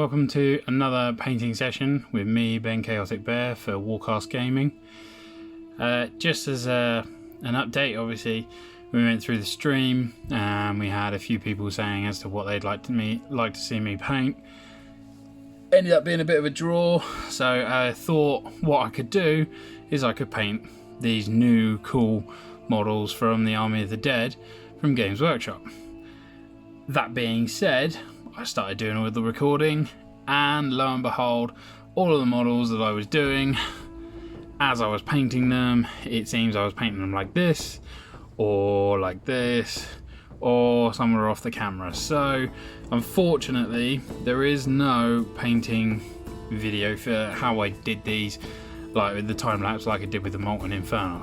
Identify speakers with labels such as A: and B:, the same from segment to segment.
A: welcome to another painting session with me, Ben Chaotic Bear, for Warcast Gaming. Just as an update, obviously, we went through the stream and we had a few people saying as to what they'd like to see me paint. Ended up being a bit of a draw, so I thought what I could do is I could paint these new cool models from the Army of the Dead from Games Workshop. That being said, I started doing all the recording, and lo and behold, all of the models that I was doing, as I was painting them, it seems I was painting them like this, or somewhere off the camera. So unfortunately there is no painting video for how I did these, like with the time lapse like I did with the Molten Inferno.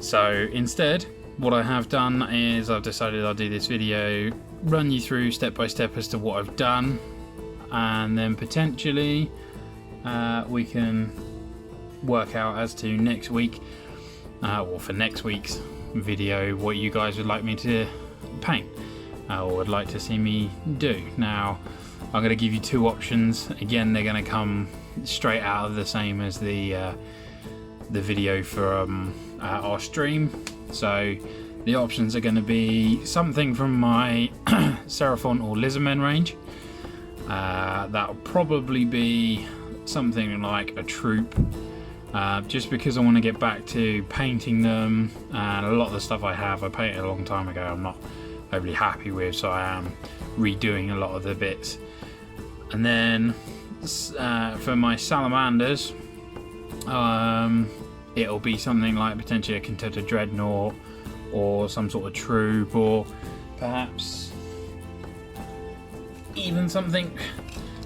A: So instead what I have done is I've decided I'll do this video, run you through step by step as to what I've done, and then potentially we can work out as to next week, or for next week's video, what you guys would like me to paint or would like to see me do. Now I'm going to give you two options. Again, they're going to come straight out of the same as the video from our stream. So the options are going to be something from my Seraphon or Lizardmen range. That'll probably be something like a troop, just because I want to get back to painting them, and a lot of the stuff I painted a long time ago I'm not overly happy with, so I am redoing a lot of the bits. And then for my Salamanders, it'll be something like potentially a Contender Dreadnought or some sort of troop, or perhaps even something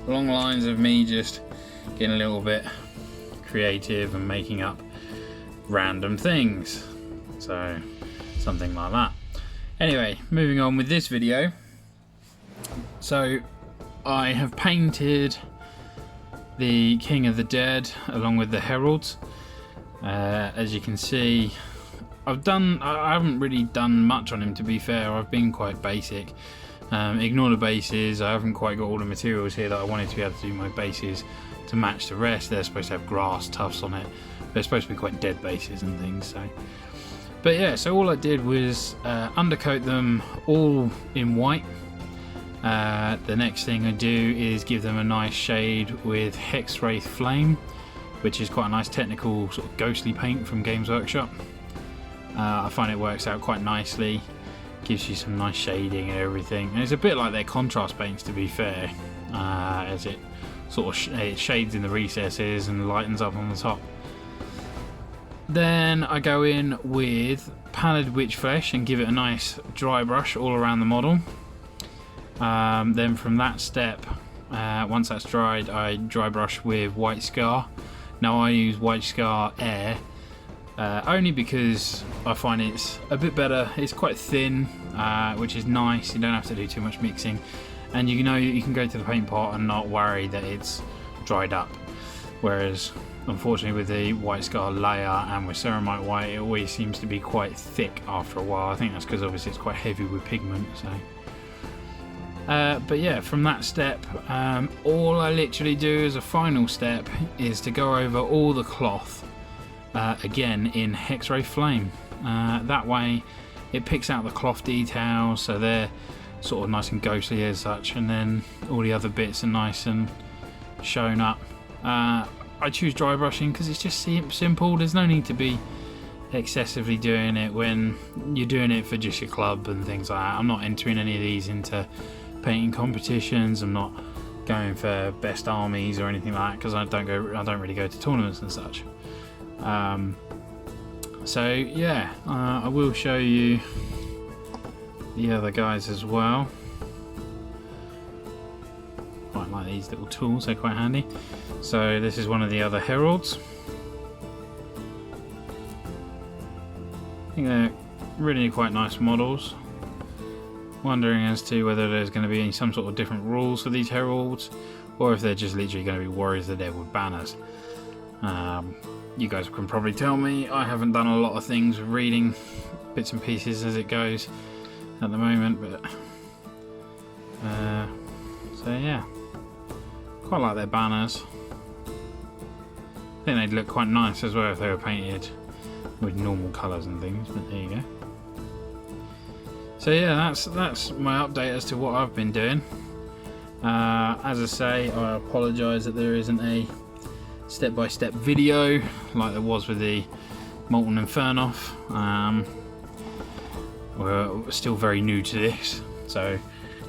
A: along the lines of me just getting a little bit creative and making up random things, so something like that. Anyway, moving on with this video. So I have painted the King of the Dead along with the Heralds. As you can see, I haven't really done much on him, to be fair. I've been quite basic. Ignore the bases, I haven't quite got all the materials here that I wanted to be able to do my bases to match the rest. They're supposed to have grass tufts on it. They're supposed to be quite dead bases and things. So, but yeah, so all I did was undercoat them all in white. The next thing I do is give them a nice shade with Hex Wraith Flame, which is quite a nice technical sort of ghostly paint from Games Workshop. I find it works out quite nicely, gives you some nice shading and everything, and it's a bit like their contrast paints, to be fair, as it sort of it shades in the recesses and lightens up on the top. Then I go in with Pallid Witch Flesh and give it a nice dry brush all around the model. Then from that step, once that's dried, I dry brush with White Scar. Now I use White Scar Air, only because I find it's a bit better. It's quite thin, which is nice. You don't have to do too much mixing, and you know you can go to the paint pot and not worry that it's dried up. Whereas unfortunately with the White Scar layer and with Ceramite White, it always seems to be quite thick after a while. I think that's because obviously it's quite heavy with pigment. So but yeah, from that step, all I literally do as a final step is to go over all the cloth again in Hex Wraith Flame. That way it picks out the cloth details, so they're sort of nice and ghostly as such, and then all the other bits are nice and shown up. I choose dry brushing because it's just simple. There's no need to be excessively doing it when you're doing it for just your club and things like that. I'm not entering any of these into painting competitions. I'm not going for best armies or anything like that, because I don't really go to tournaments and such. So yeah, I will show you the other guys as well. Quite like these little tools, they're quite handy. So this is one of the other Heralds. I think they're really quite nice models. Wondering as to whether there's going to be some sort of different rules for these Heralds, or if they're just literally going to be Warriors of the Dead with banners. You guys can probably tell me. I haven't done a lot of things with reading bits and pieces as it goes at the moment, but so yeah. Quite like their banners. I think they'd look quite nice as well if they were painted with normal colours and things, but there you go. So yeah, that's my update as to what I've been doing. As I say, I apologise that there isn't a step-by-step video like there was with the Molten Infernoth. We're still very new to this, so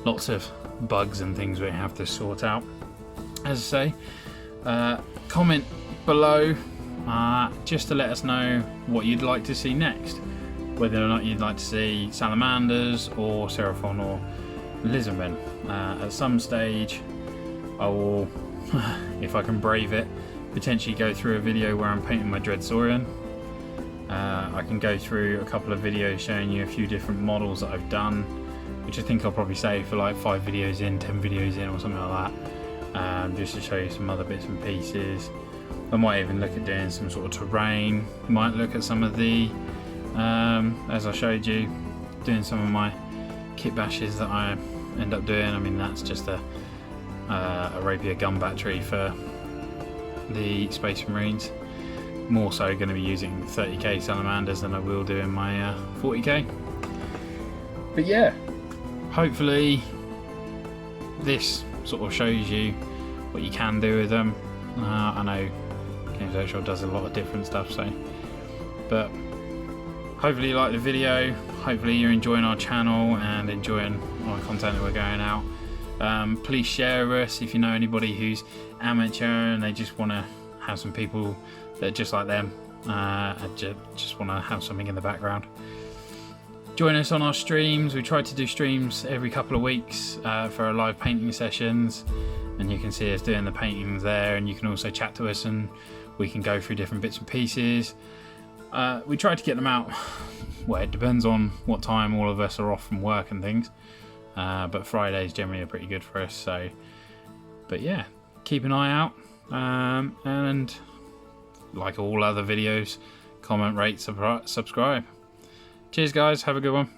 A: lots of bugs and things we have to sort out. As I say, comment below just to let us know what you'd like to see next, whether or not you'd like to see salamanders or Seraphon or lizardmen. At some stage I will, if I can brave it, potentially go through a video where I'm painting my Dreadsaurian. I can go through a couple of videos showing you a few different models that I've done, which I think I'll probably save for like 5 videos in, 10 videos in or something like that, just to show you some other bits and pieces. I might even look at doing some sort of terrain, might look at some of the, as I showed you, doing some of my kit bashes that I end up doing. I mean, that's just a rapier gun battery for the Space Marines. More so going to be using 30k salamanders than I will do in my 40k. But yeah, hopefully this sort of shows you what you can do with them. I know Games Workshop does a lot of different stuff, so, but hopefully you like the video, hopefully you're enjoying our channel and enjoying our content that we're going out. Please share with us if you know anybody who's amateur and they just want to have some people that are just like them, and just want to have something in the background. Join us on our streams. We try to do streams every couple of weeks for our live painting sessions, and you can see us doing the paintings there, and you can also chat to us and we can go through different bits and pieces. We try to get them out, well, it depends on what time all of us are off from work and things, but Fridays generally are pretty good for us. So, but yeah, keep an eye out, and like all other videos, comment, rate, subscribe. Cheers guys, have a good one.